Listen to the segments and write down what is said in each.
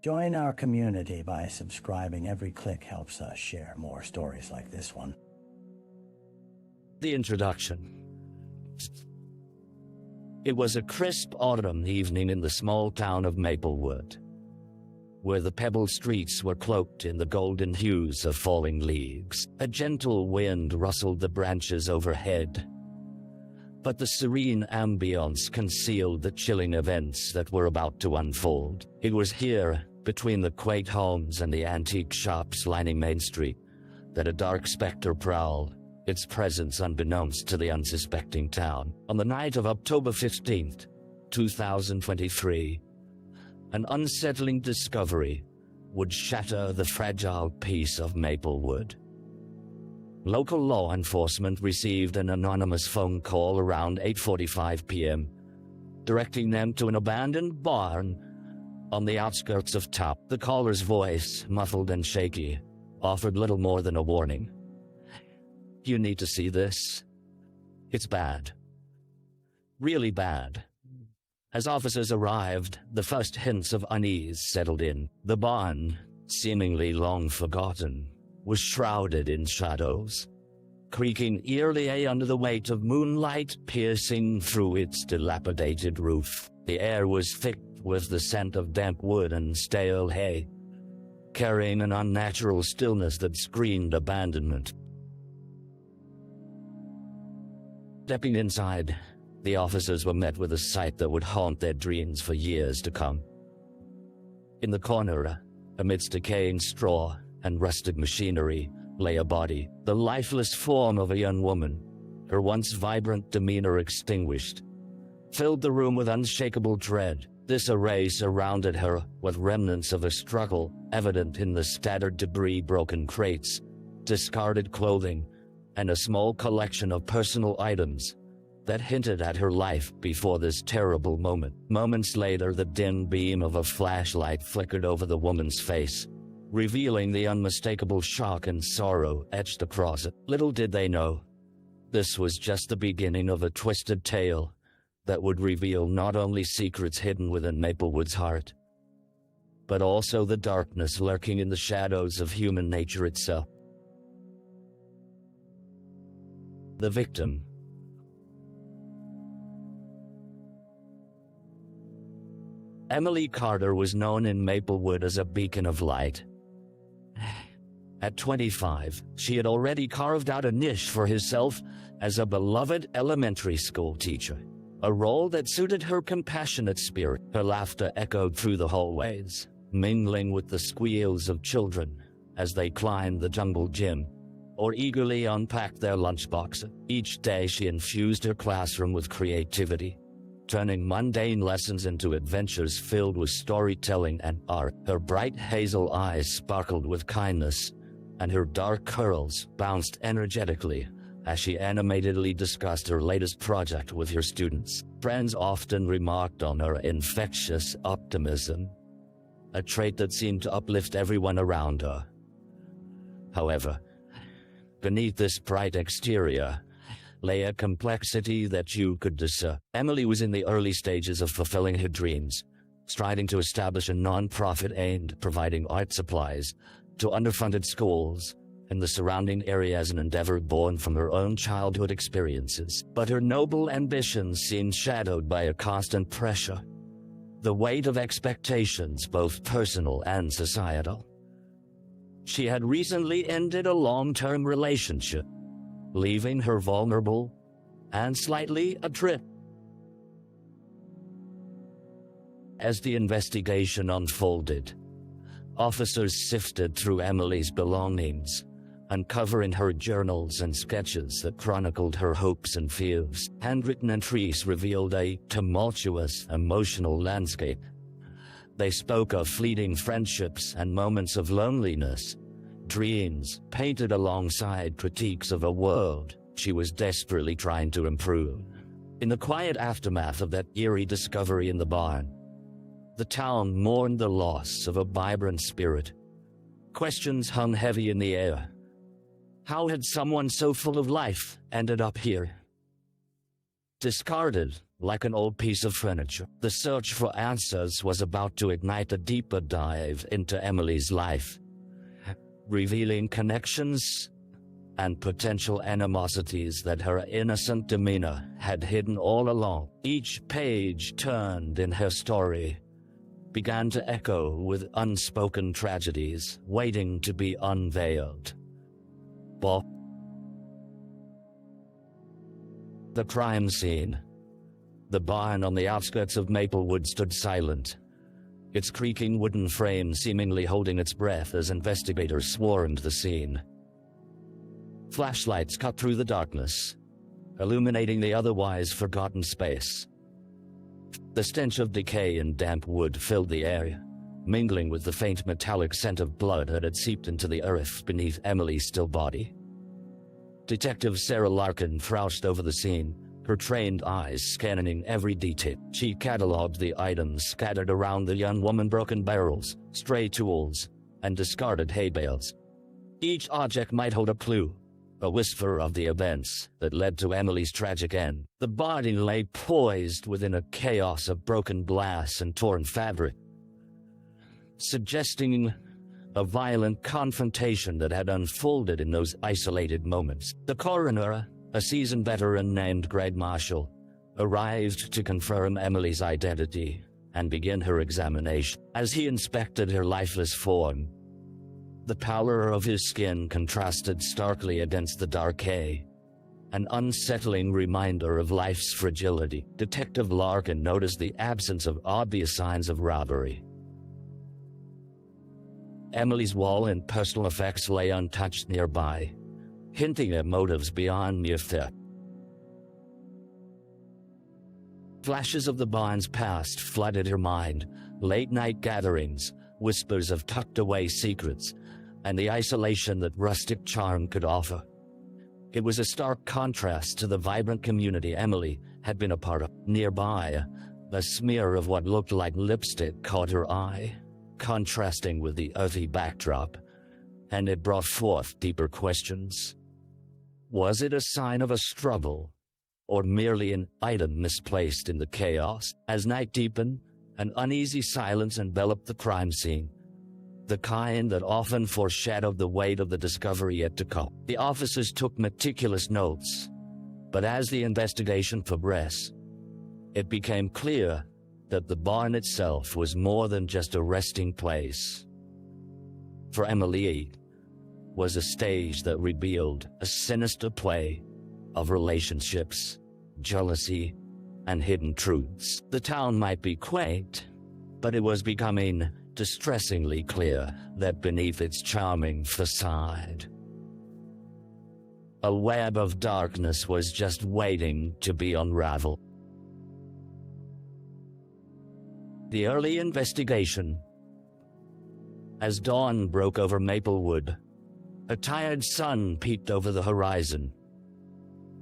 Join our community by subscribing. Every click helps us share more stories like this one. The introduction. It was a crisp autumn evening in the small town of Maplewood, where the pebbled streets were cloaked in the golden hues of falling leaves. A gentle wind rustled the branches overhead, but the serene ambience concealed the chilling events that were about to unfold. It was here, between the quaint homes and the antique shops lining Main Street, that a dark specter prowled, its presence unbeknownst to the unsuspecting town. On the night of October 15th, 2023, an unsettling discovery would shatter the fragile peace of Maplewood. Local law enforcement received an anonymous phone call around 8:45 p.m., directing them to an abandoned barn on the outskirts of town. The caller's voice, muffled and shaky, offered little more than a warning. "You need to see this. It's bad. Really bad." As officers arrived, the first hints of unease settled in. The barn, seemingly long forgotten, was shrouded in shadows, creaking eerily under the weight of moonlight piercing through its dilapidated roof. The air was thick with the scent of damp wood and stale hay, carrying an unnatural stillness that screamed abandonment. Stepping inside, the officers were met with a sight that would haunt their dreams for years to come. In the corner, amidst decaying straw and rusted machinery, lay a body, the lifeless form of a young woman, her once vibrant demeanor extinguished, filled the room with unshakable dread. This array surrounded her, with remnants of a struggle evident in the scattered debris, broken crates, discarded clothing, and a small collection of personal items that hinted at her life before this terrible moment. Moments later, the dim beam of a flashlight flickered over the woman's face, revealing the unmistakable shock and sorrow etched across it. Little did they know, this was just the beginning of a twisted tale that would reveal not only secrets hidden within Maplewood's heart, but also the darkness lurking in the shadows of human nature itself. The victim. Emily Carter was known in Maplewood as a beacon of light. At 25, she had already carved out a niche for herself as a beloved elementary school teacher, a role that suited her compassionate spirit. Her laughter echoed through the hallways, mingling with the squeals of children as they climbed the jungle gym or eagerly unpacked their lunchboxes. Each day she infused her classroom with creativity, turning mundane lessons into adventures filled with storytelling and art. Her bright hazel eyes sparkled with kindness, and her dark curls bounced energetically as she animatedly discussed her latest project with her students. Friends often remarked on her infectious optimism, a trait that seemed to uplift everyone around her. However, beneath this bright exterior lay a complexity that you could discern. Emily was in the early stages of fulfilling her dreams, striving to establish a non-profit aimed at providing art supplies to underfunded schools in the surrounding area as an endeavor born from her own childhood experiences. But her noble ambitions seemed shadowed by a constant pressure, the weight of expectations, both personal and societal. She had recently ended a long-term relationship, leaving her vulnerable and slightly adrift. As the investigation unfolded, officers sifted through Emily's belongings, uncovering her journals and sketches that chronicled her hopes and fears. Handwritten entries revealed a tumultuous, emotional landscape. They spoke of fleeting friendships and moments of loneliness, dreams painted alongside critiques of a world she was desperately trying to improve. In the quiet aftermath of that eerie discovery in the barn, the town mourned the loss of a vibrant spirit. Questions hung heavy in the air. How had someone so full of life ended up here? Discarded like an old piece of furniture. The search for answers was about to ignite a deeper dive into Emily's life, revealing connections and potential animosities that her innocent demeanor had hidden all along. Each page turned in her story began to echo with unspoken tragedies waiting to be unveiled. The crime scene. The barn on the outskirts of Maplewood stood silent, its creaking wooden frame seemingly holding its breath as investigators swarmed the scene. Flashlights cut through the darkness, illuminating the otherwise forgotten space. The stench of decay and damp wood filled the air, mingling with the faint metallic scent of blood that had seeped into the earth beneath Emily's still body. Detective Sarah Larkin crouched over the scene, her trained eyes scanning every detail. She catalogued the items scattered around the young woman: broken barrels, stray tools, and discarded hay bales. Each object might hold a clue, a whisper of the events that led to Emily's tragic end. The body lay poised within a chaos of broken glass and torn fabric, suggesting a violent confrontation that had unfolded in those isolated moments. The coroner, a seasoned veteran named Greg Marshall, arrived to confirm Emily's identity and begin her examination. As he inspected her lifeless form, the pallor of his skin contrasted starkly against the dark hay, an unsettling reminder of life's fragility. Detective Larkin noticed the absence of obvious signs of robbery. Emily's wallet and personal effects lay untouched nearby, hinting at motives beyond mere theft. Flashes of the barn's past flooded her mind: late-night gatherings, whispers of tucked-away secrets, and the isolation that rustic charm could offer. It was a stark contrast to the vibrant community Emily had been a part of. Nearby, a smear of what looked like lipstick caught her eye, contrasting with the earthy backdrop, and it brought forth deeper questions. Was it a sign of a struggle, or merely an item misplaced in the chaos? As night deepened, an uneasy silence enveloped the crime scene, the kind that often foreshadowed the weight of the discovery yet to come. The officers took meticulous notes, but as the investigation progressed, it became clear that the barn itself was more than just a resting place. For Emily, was a stage that revealed a sinister play of relationships, jealousy, and hidden truths. The town might be quaint, but it was becoming distressingly clear that beneath its charming facade, a web of darkness was just waiting to be unraveled. The early investigation. As dawn broke over Maplewood, a tired sun peeped over the horizon,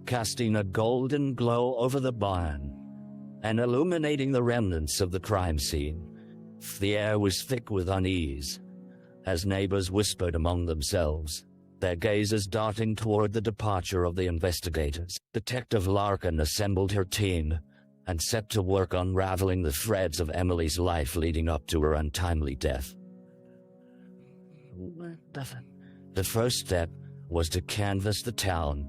casting a golden glow over the barn and illuminating the remnants of the crime scene. The air was thick with unease, as neighbors whispered among themselves, their gazes darting toward the departure of the investigators. Detective Larkin assembled her team and set to work unraveling the threads of Emily's life leading up to her untimely death. The first step was to canvass the town,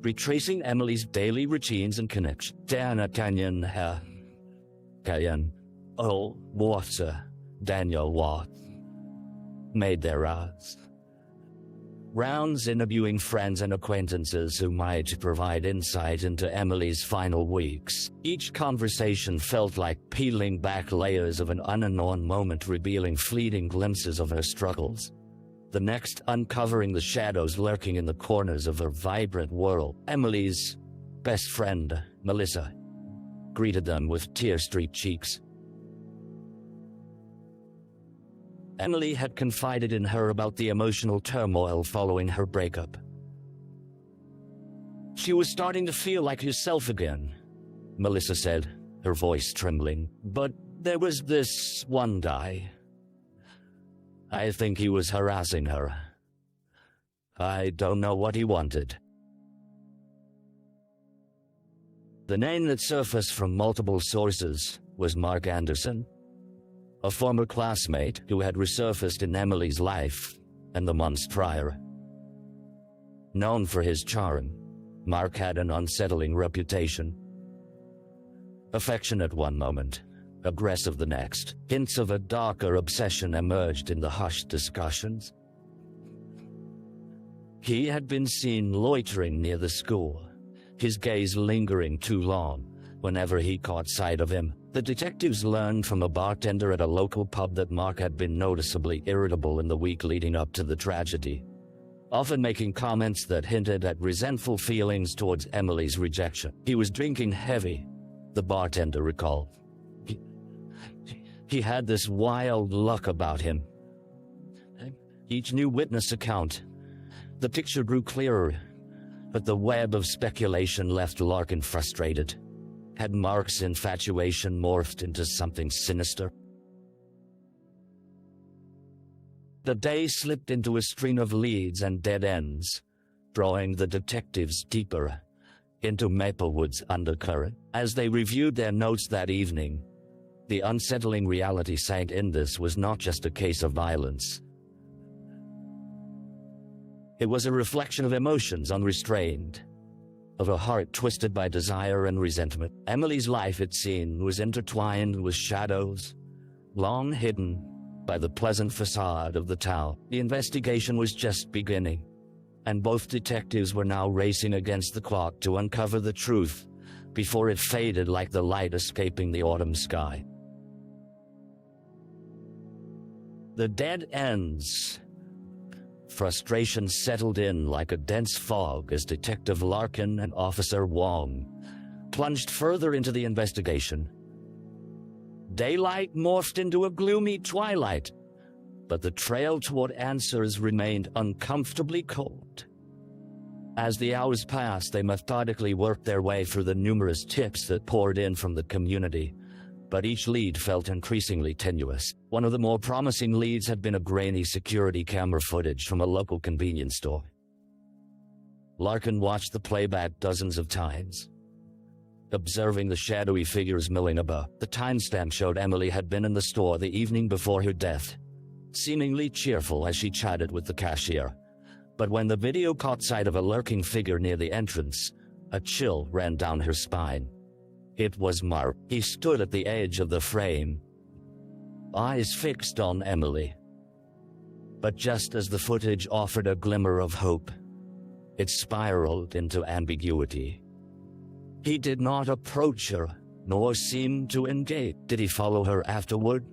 retracing Emily's daily routines and connections. Dana Canyon, Water, Daniel Watt made their rounds, interviewing friends and acquaintances who might provide insight into Emily's final weeks. Each conversation felt like peeling back layers of an unknown moment, revealing fleeting glimpses of her struggles. The next, uncovering the shadows lurking in the corners of her vibrant world. Emily's best friend, Melissa, greeted them with tear-streaked cheeks. Emily had confided in her about the emotional turmoil following her breakup. She was starting to feel like herself again, Melissa said, her voice trembling. But there was this one guy. I think he was harassing her. I don't know what he wanted. The name that surfaced from multiple sources was Mark Anderson, a former classmate who had resurfaced in Emily's life in the months prior. Known for his charm, Mark had an unsettling reputation. Affectionate one moment, aggressive the next. Hints of a darker obsession emerged in the hushed discussions. He had been seen loitering near the school, his gaze lingering too long whenever he caught sight of him. The detectives learned from a bartender at a local pub that Mark had been noticeably irritable in the week leading up to the tragedy, often making comments that hinted at resentful feelings towards Emily's rejection. He was drinking heavy, the bartender recalled. He had this wild luck about him. Each new witness account, the picture grew clearer, but the web of speculation left Larkin frustrated. Had Mark's infatuation morphed into something sinister? The day slipped into a string of leads and dead ends, drawing the detectives deeper into Maplewood's undercurrent. As they reviewed their notes that evening, the unsettling reality sank in: this was not just a case of violence. It was a reflection of emotions unrestrained, of a heart twisted by desire and resentment. Emily's life, it seemed, was intertwined with shadows, long hidden by the pleasant facade of the town. The investigation was just beginning, and both detectives were now racing against the clock to uncover the truth before it faded like the light escaping the autumn sky. The dead ends. Frustration settled in like a dense fog as Detective Larkin and Officer Wong plunged further into the investigation. Daylight morphed into a gloomy twilight, but the trail toward answers remained uncomfortably cold. As the hours passed, they methodically worked their way through the numerous tips that poured in from the community, but each lead felt increasingly tenuous. One of the more promising leads had been a grainy security camera footage from a local convenience store. Larkin watched the playback dozens of times, observing the shadowy figures milling about. The timestamp showed Emily had been in the store the evening before her death, seemingly cheerful as she chatted with the cashier. But when the video caught sight of a lurking figure near the entrance, a chill ran down her spine. It was Mark. He stood at the edge of the frame, eyes fixed on Emily. But just as the footage offered a glimmer of hope, it spiraled into ambiguity. He did not approach her, nor seem to engage. Did he follow her afterward?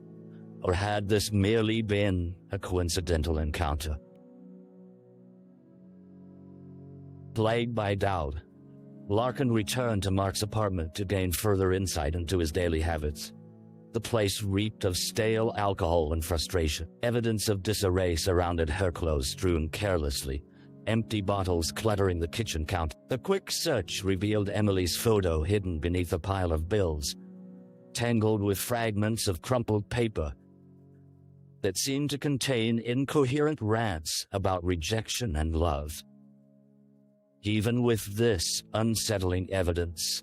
Or had this merely been a coincidental encounter? Plagued by doubt, Larkin returned to Mark's apartment to gain further insight into his daily habits. The place reeked of stale alcohol and frustration. Evidence of disarray surrounded her clothes strewn carelessly, empty bottles cluttering the kitchen counter. The quick search revealed Emily's photo hidden beneath a pile of bills, tangled with fragments of crumpled paper that seemed to contain incoherent rants about rejection and love. Even with this unsettling evidence,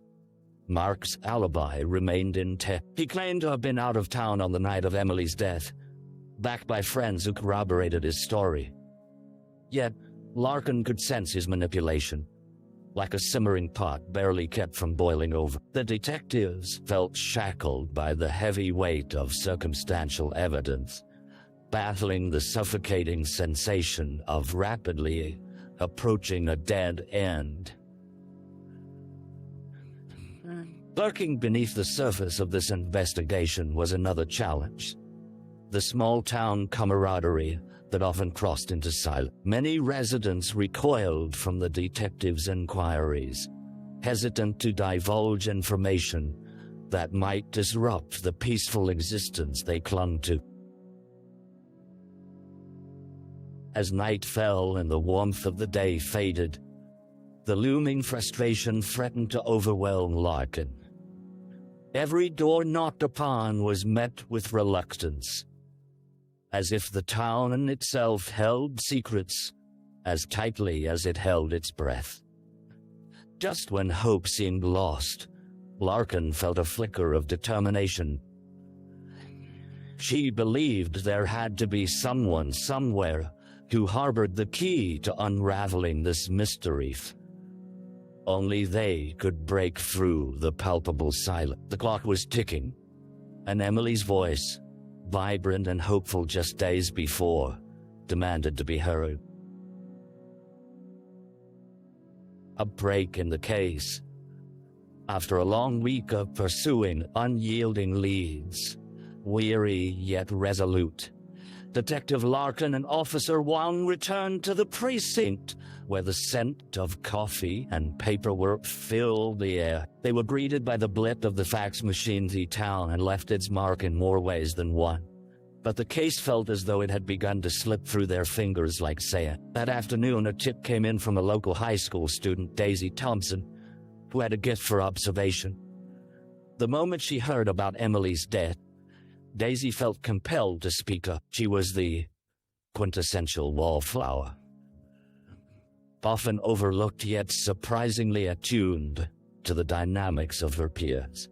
Mark's alibi remained intact. He claimed to have been out of town on the night of Emily's death, backed by friends who corroborated his story. Yet, Larkin could sense his manipulation, like a simmering pot barely kept from boiling over. The detectives felt shackled by the heavy weight of circumstantial evidence, battling the suffocating sensation of rapidly approaching a dead end. Lurking beneath the surface of this investigation was another challenge: the small-town camaraderie that often crossed into silence. Many residents recoiled from the detectives' inquiries, hesitant to divulge information that might disrupt the peaceful existence they clung to. As night fell and the warmth of the day faded, the looming frustration threatened to overwhelm Larkin. Every door knocked upon was met with reluctance, as if the town itself held secrets as tightly as it held its breath. Just when hope seemed lost, Larkin felt a flicker of determination. She believed there had to be someone somewhere who harbored the key to unraveling this mystery. Only they could break through the palpable silence. The clock was ticking, and Emily's voice, vibrant and hopeful just days before, demanded to be heard. A break in the case. After a long week of pursuing unyielding leads, weary yet resolute, Detective Larkin and Officer Wang returned to the precinct, where the scent of coffee and paperwork filled the air. They were greeted by the blip of the fax machine. The town had left its mark in more ways than one, but the case felt as though it had begun to slip through their fingers like sand. That afternoon, a tip came in from a local high school student, Daisy Thompson, who had a gift for observation. The moment she heard about Emily's death, Daisy felt compelled to speak up. She was the quintessential wallflower, often overlooked yet surprisingly attuned to the dynamics of her peers.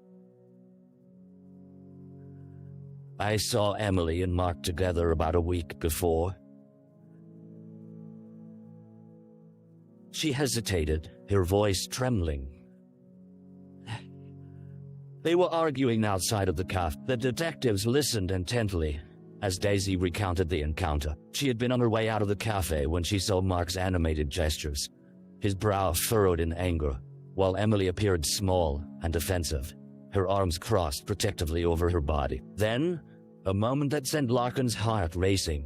I saw Emily and Mark together about a week before. She hesitated, her voice trembling. They were arguing outside of the cafe. The detectives listened intently as Daisy recounted the encounter. She had been on her way out of the cafe when she saw Mark's animated gestures, his brow furrowed in anger, while Emily appeared small and defensive, her arms crossed protectively over her body. Then, a moment that sent Larkin's heart racing.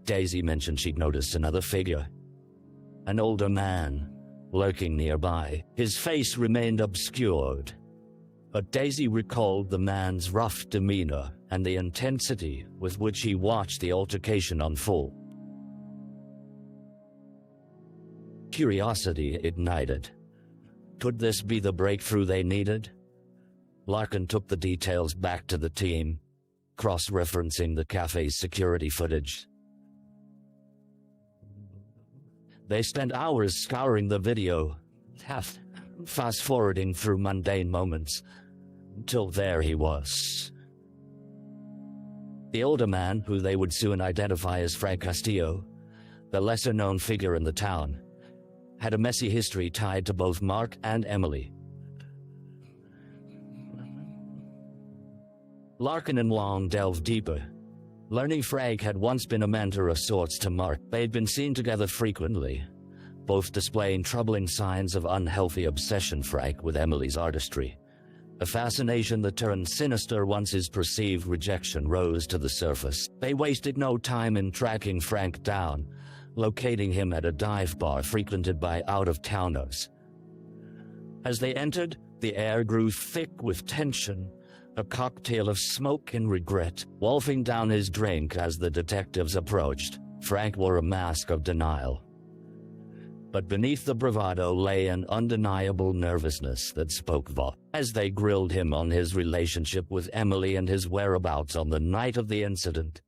Daisy mentioned she'd noticed another figure, an older man, lurking nearby. His face remained obscured, but Daisy recalled the man's rough demeanor and the intensity with which he watched the altercation unfold. Curiosity ignited. Could this be the breakthrough they needed? Larkin took the details back to the team, cross-referencing the cafe's security footage. They spent hours scouring the video, fast-forwarding through mundane moments, until there he was. The older man, who they would soon identify as Frank Castillo, the lesser-known figure in the town, had a messy history tied to both Mark and Emily. Larkin and Wang delved deeper, learning Frank had once been a mentor of sorts to Mark. They had been seen together frequently, both displaying troubling signs of unhealthy obsession. Frank with Emily's artistry, a fascination that turned sinister once his perceived rejection rose to the surface. They wasted no time in tracking Frank down, locating him at a dive bar frequented by out-of-towners. As they entered, the air grew thick with tension, a cocktail of smoke and regret. Wolfing down his drink as the detectives approached, Frank wore a mask of denial. But beneath the bravado lay an undeniable nervousness that spoke volumes. As they grilled him on his relationship with Emily and his whereabouts on the night of the incident,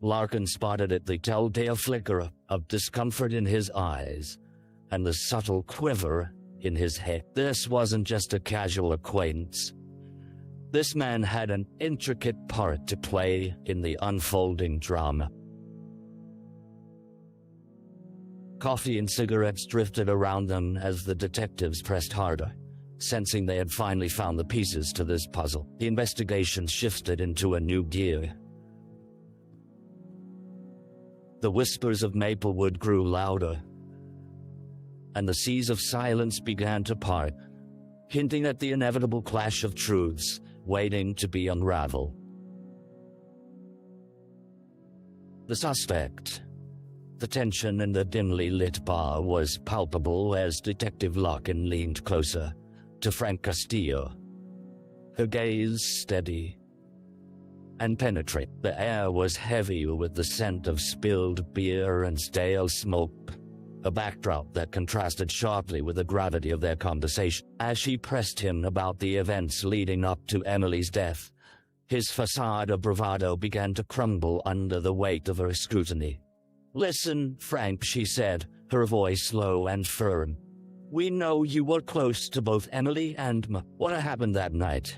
Larkin spotted the telltale flicker of discomfort in his eyes and the subtle quiver in his head. This wasn't just a casual acquaintance. This man had an intricate part to play in the unfolding drama. Coffee and cigarettes drifted around them as the detectives pressed harder, sensing they had finally found the pieces to this puzzle. The investigation shifted into a new gear. The whispers of Maplewood grew louder, and the seas of silence began to part, hinting at the inevitable clash of truths waiting to be unraveled. The suspect. The tension in the dimly lit bar was palpable as Detective Larkin leaned closer to Frank Castillo, her gaze steady and penetrating. The air was heavy with the scent of spilled beer and stale smoke, a backdrop that contrasted sharply with the gravity of their conversation. As she pressed him about the events leading up to Emily's death, his facade of bravado began to crumble under the weight of her scrutiny. "Listen, Frank," she said, her voice low and firm. We know you were close to both Emily and What happened that night?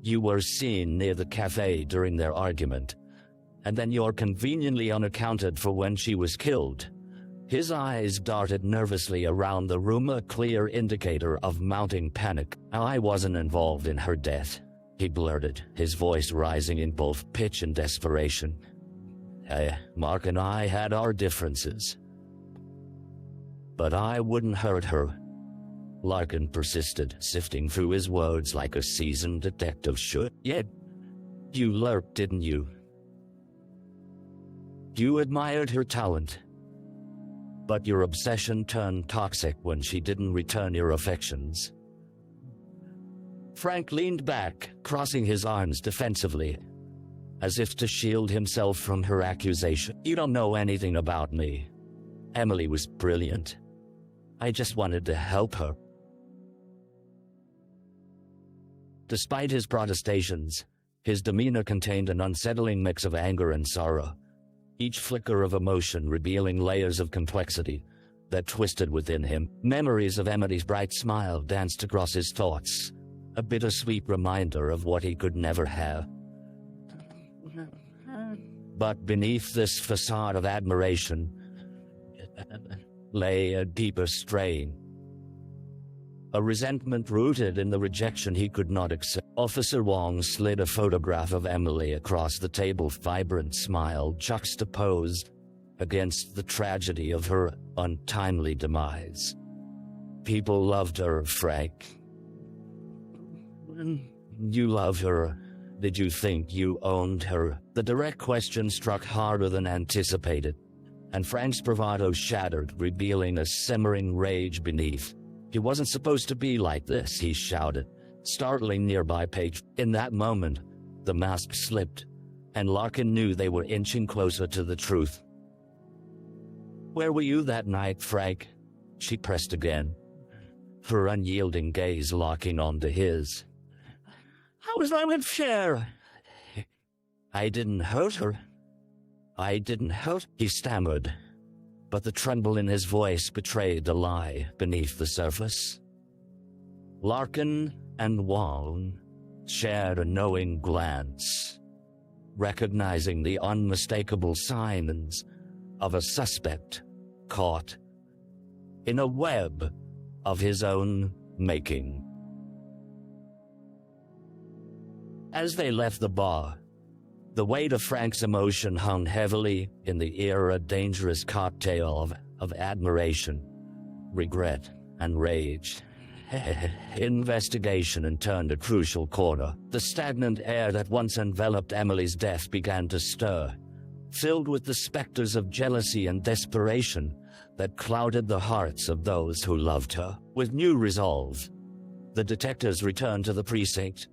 You were seen near the cafe during their argument, and then you're conveniently unaccounted for when she was killed. His eyes darted nervously around the room, a clear indicator of mounting panic. I wasn't involved in her death, he blurted, his voice rising in both pitch and desperation. Mark and I had our differences. But I wouldn't hurt her. Larkin persisted, sifting through his words like a seasoned detective should. Yet, you lurked, didn't you? You admired her talent. But your obsession turned toxic when she didn't return your affections. Frank leaned back, crossing his arms defensively, as if to shield himself from her accusation. You don't know anything about me. Emily was brilliant. I just wanted to help her. Despite his protestations, his demeanor contained an unsettling mix of anger and sorrow, each flicker of emotion revealing layers of complexity that twisted within him. Memories of Emily's bright smile danced across his thoughts, a bittersweet reminder of what he could never have. But beneath this facade of admiration lay a deeper strain, a resentment rooted in the rejection he could not accept. Officer Wong slid a photograph of Emily across the table, vibrant smile juxtaposed against the tragedy of her untimely demise. People loved her, Frank. You love her. Did you think you owned her? The direct question struck harder than anticipated, and Frank's bravado shattered, revealing a simmering rage beneath. He wasn't supposed to be like this, he shouted, startling nearby Paige. In that moment, the mask slipped, and Larkin knew they were inching closer to the truth. Where were you that night, Frank? She pressed again, her unyielding gaze locking onto his. How was I with Cher? I didn't hurt her. He stammered, but the tremble in his voice betrayed a lie beneath the surface. Larkin and Wong shared a knowing glance, recognizing the unmistakable signs of a suspect caught in a web of his own making. As they left the bar, the weight of Frank's emotion hung heavily in the air, a dangerous cocktail of admiration, regret, and rage. Investigation had turned a crucial corner. The stagnant air that once enveloped Emily's death began to stir, filled with the specters of jealousy and desperation that clouded the hearts of those who loved her. With new resolve, the detectives returned to the precinct,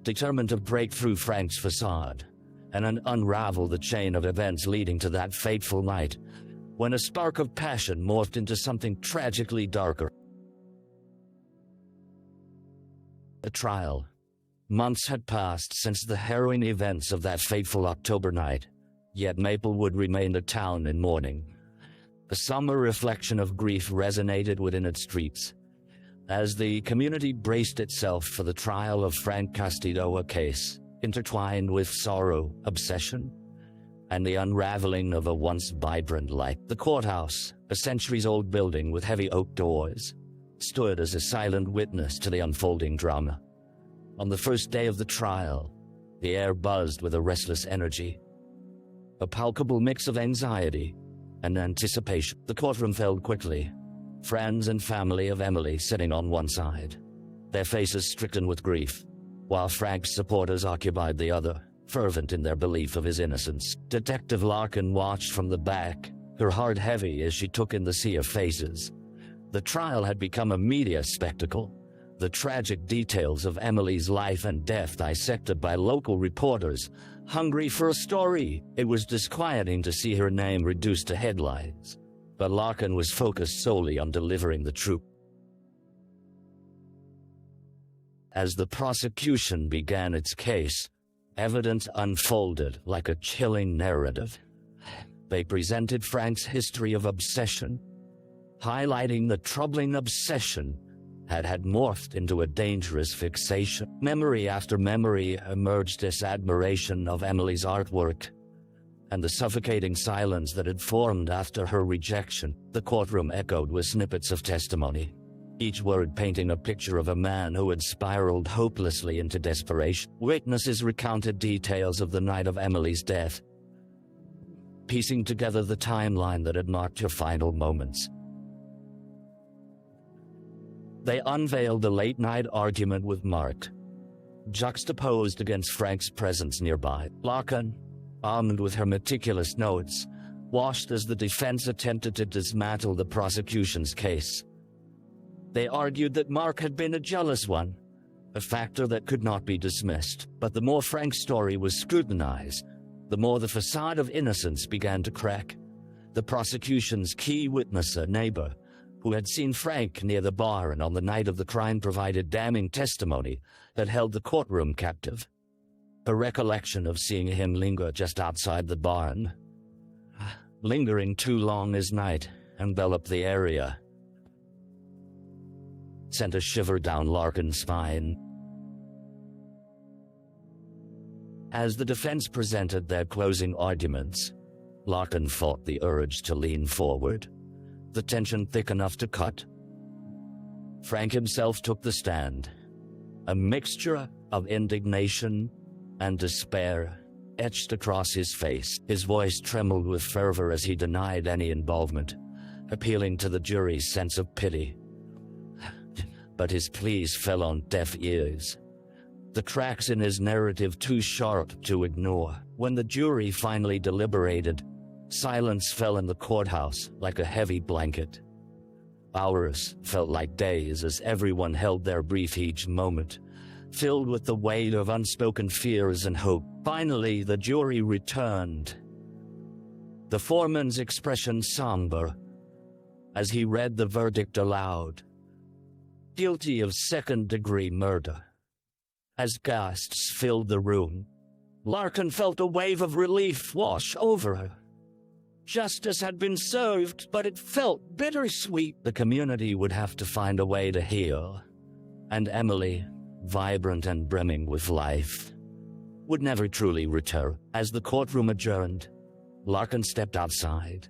determined to break through Frank's facade and unravel the chain of events leading to that fateful night, when a spark of passion morphed into something tragically darker. A trial. Months had passed since the harrowing events of that fateful October night, yet Maplewood remained a town in mourning. A somber reflection of grief resonated within its streets, as the community braced itself for the trial of Frank Castillo, a case intertwined with sorrow, obsession, and the unraveling of a once vibrant life. The courthouse, a centuries-old building with heavy oak doors, stood as a silent witness to the unfolding drama. On the first day of the trial, the air buzzed with a restless energy, a palpable mix of anxiety and anticipation. The courtroom filled quickly, friends and family of Emily sitting on one side, their faces stricken with grief, while Frank's supporters occupied the other, fervent in their belief of his innocence. Detective Larkin watched from the back, her heart heavy as she took in the sea of faces. The trial had become a media spectacle, the tragic details of Emily's life and death dissected by local reporters, hungry for a story. It was disquieting to see her name reduced to headlines, but Larkin was focused solely on delivering the truth. As the prosecution began its case, evidence unfolded like a chilling narrative. They presented Frank's history of obsession, highlighting the troubling obsession had morphed into a dangerous fixation. Memory after memory emerged as admiration of Emily's artwork and the suffocating silence that had formed after her rejection. The courtroom echoed with snippets of testimony, each word painting a picture of a man who had spiraled hopelessly into desperation. Witnesses recounted details of the night of Emily's death, piecing together the timeline that had marked her final moments. They unveiled a late-night argument with Mark, juxtaposed against Frank's presence nearby. Larkin, armed with her meticulous notes, watched as the defense attempted to dismantle the prosecution's case. They argued that Mark had been a jealous one, a factor that could not be dismissed. But the more Frank's story was scrutinized, the more the facade of innocence began to crack. The prosecution's key witness, a neighbor, who had seen Frank near the bar and on the night of the crime, provided damning testimony that held the courtroom captive. A recollection of seeing him linger just outside the barn, lingering too long as night enveloped the area, sent a shiver down Larkin's spine. As the defense presented their closing arguments, Larkin fought the urge to lean forward, the tension thick enough to cut. Frank himself took the stand, a mixture of indignation and despair etched across his face. His voice trembled with fervor as he denied any involvement, appealing to the jury's sense of pity. But his pleas fell on deaf ears, the cracks in his narrative too sharp to ignore. When the jury finally deliberated, silence fell in the courthouse like a heavy blanket. Hours felt like days as everyone held their breath each moment, filled with the weight of unspoken fears and hope. Finally, the jury returned, the foreman's expression somber as he read the verdict aloud. Guilty of second-degree murder. As gasps filled the room, Larkin felt a wave of relief wash over her. Justice had been served, but it felt bittersweet. The community would have to find a way to heal, and Emily, vibrant and brimming with life, would never truly return. As the courtroom adjourned, Larkin stepped outside.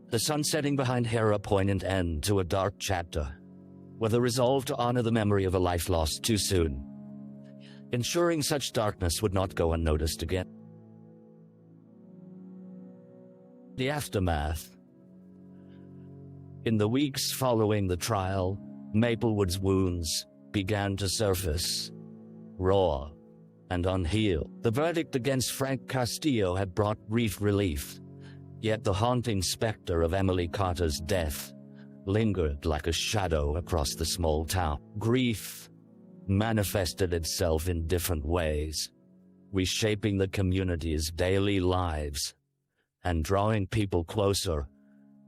The sun setting behind her, a poignant end to a dark chapter, with a resolve to honor the memory of a life lost too soon, ensuring such darkness would not go unnoticed again. The aftermath. In the weeks following the trial, Maplewood's wounds began to surface, raw and unhealed. The verdict against Frank Castillo had brought brief relief, yet the haunting specter of Emily Carter's death lingered like a shadow across the small town. Grief manifested itself in different ways, reshaping the community's daily lives and drawing people closer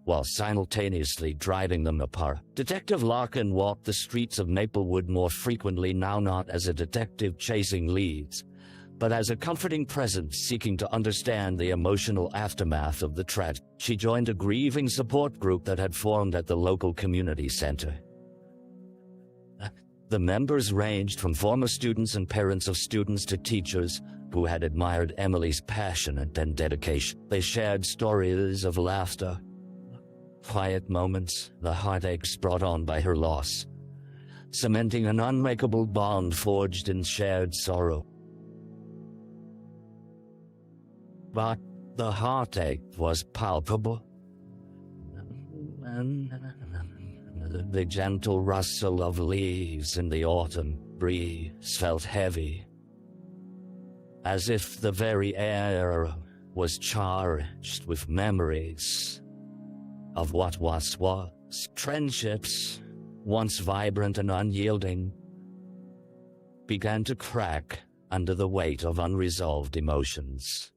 while simultaneously driving them apart. Detective Larkin walked the streets of Maplewood more frequently, now not as a detective chasing leads, but as a comforting presence seeking to understand the emotional aftermath of the tragedy. She joined a grieving support group that had formed at the local community center. The members ranged from former students and parents of students to teachers who had admired Emily's passion and dedication. They shared stories of laughter, quiet moments, the heartaches brought on by her loss, cementing an unbreakable bond forged in shared sorrow. But the heartache was palpable. The gentle rustle of leaves in the autumn breeze felt heavy, as if the very air was charged with memories of what was. Friendships, once vibrant and unyielding, began to crack under the weight of unresolved emotions.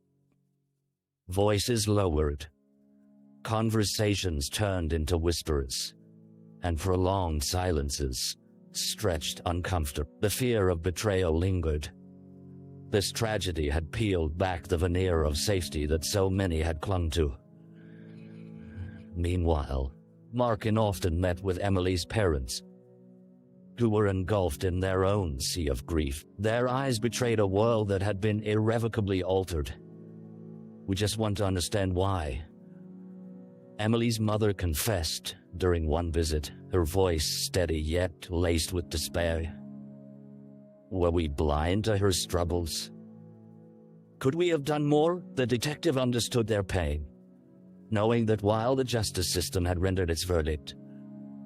Voices lowered, conversations turned into whispers, and prolonged silences stretched uncomfortably. The fear of betrayal lingered, This tragedy had peeled back the veneer of safety that so many had clung to. Meanwhile, Larkin often met with Emily's parents, who were engulfed in their own sea of grief. Their eyes betrayed a world that had been irrevocably altered. We just want to understand why. Emily's mother confessed during one visit, her voice steady yet laced with despair. Were we blind to her struggles? Could we have done more? The detective understood their pain, knowing that while the justice system had rendered its verdict,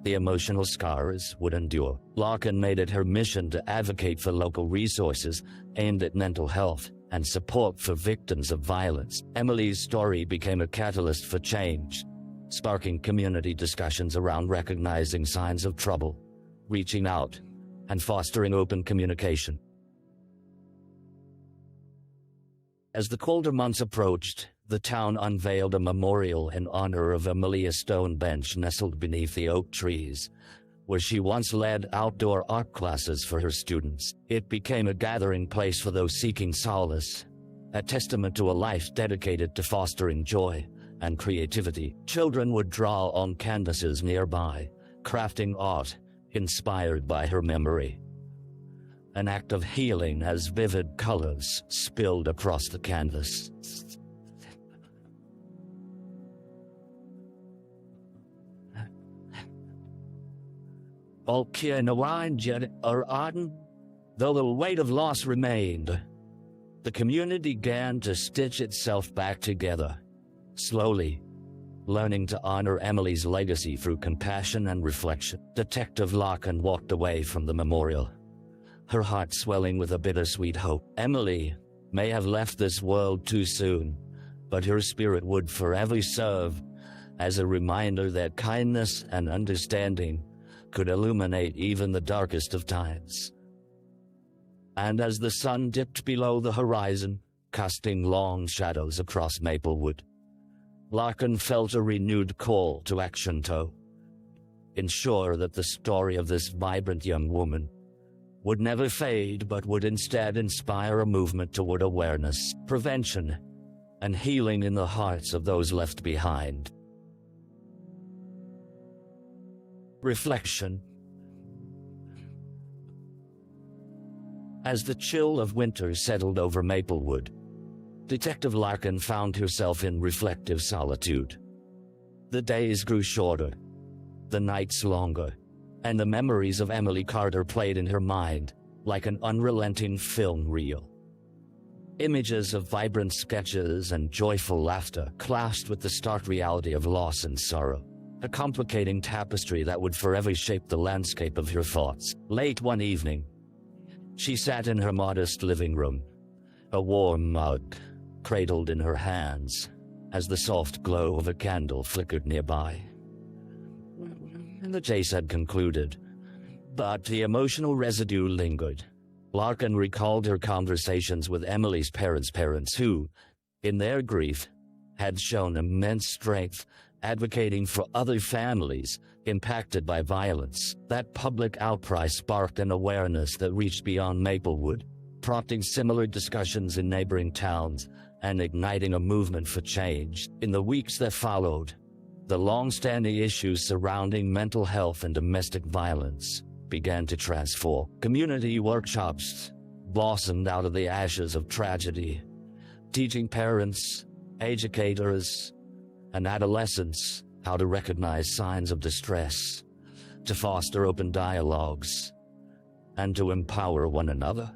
the emotional scars would endure. Larkin made it her mission to advocate for local resources aimed at mental health and support for victims of violence. Emily's story became a catalyst for change, sparking community discussions around recognizing signs of trouble, reaching out, and fostering open communication. As the colder months approached, the town unveiled a memorial in honor of Emily, a stone bench nestled beneath the oak trees, where she once led outdoor art classes for her students. It became a gathering place for those seeking solace, a testament to a life dedicated to fostering joy and creativity. Children would draw on canvases nearby, crafting art inspired by her memory. An act of healing as vivid colors spilled across the canvas. Though the weight of loss remained, the community began to stitch itself back together, slowly, learning to honor Emily's legacy through compassion and reflection. Detective Larkin walked away from the memorial, her heart swelling with a bittersweet hope. Emily may have left this world too soon, but her spirit would forever serve as a reminder that kindness and understanding could illuminate even the darkest of times. And as the sun dipped below the horizon, casting long shadows across Maplewood, Larkin felt a renewed call to action to ensure that the story of this vibrant young woman would never fade, but would instead inspire a movement toward awareness, prevention, and healing in the hearts of those left behind. Reflection. As the chill of winter settled over Maplewood, Detective Larkin found herself in reflective solitude. The days grew shorter, the nights longer, and the memories of Emily Carter played in her mind like an unrelenting film reel. Images of vibrant sketches and joyful laughter clashed with the stark reality of loss and sorrow, a complicating tapestry that would forever shape the landscape of her thoughts. Late one evening, she sat in her modest living room, a warm mug cradled in her hands as the soft glow of a candle flickered nearby. The chase had concluded, but the emotional residue lingered. Larkin recalled her conversations with Emily's parents who, in their grief, had shown immense strength advocating for other families impacted by violence. That public outcry sparked an awareness that reached beyond Maplewood, prompting similar discussions in neighboring towns and igniting a movement for change. In the weeks that followed, the long-standing issues surrounding mental health and domestic violence began to transform. Community workshops blossomed out of the ashes of tragedy, teaching parents, educators, and adolescents how to recognize signs of distress, to foster open dialogues, and to empower one another.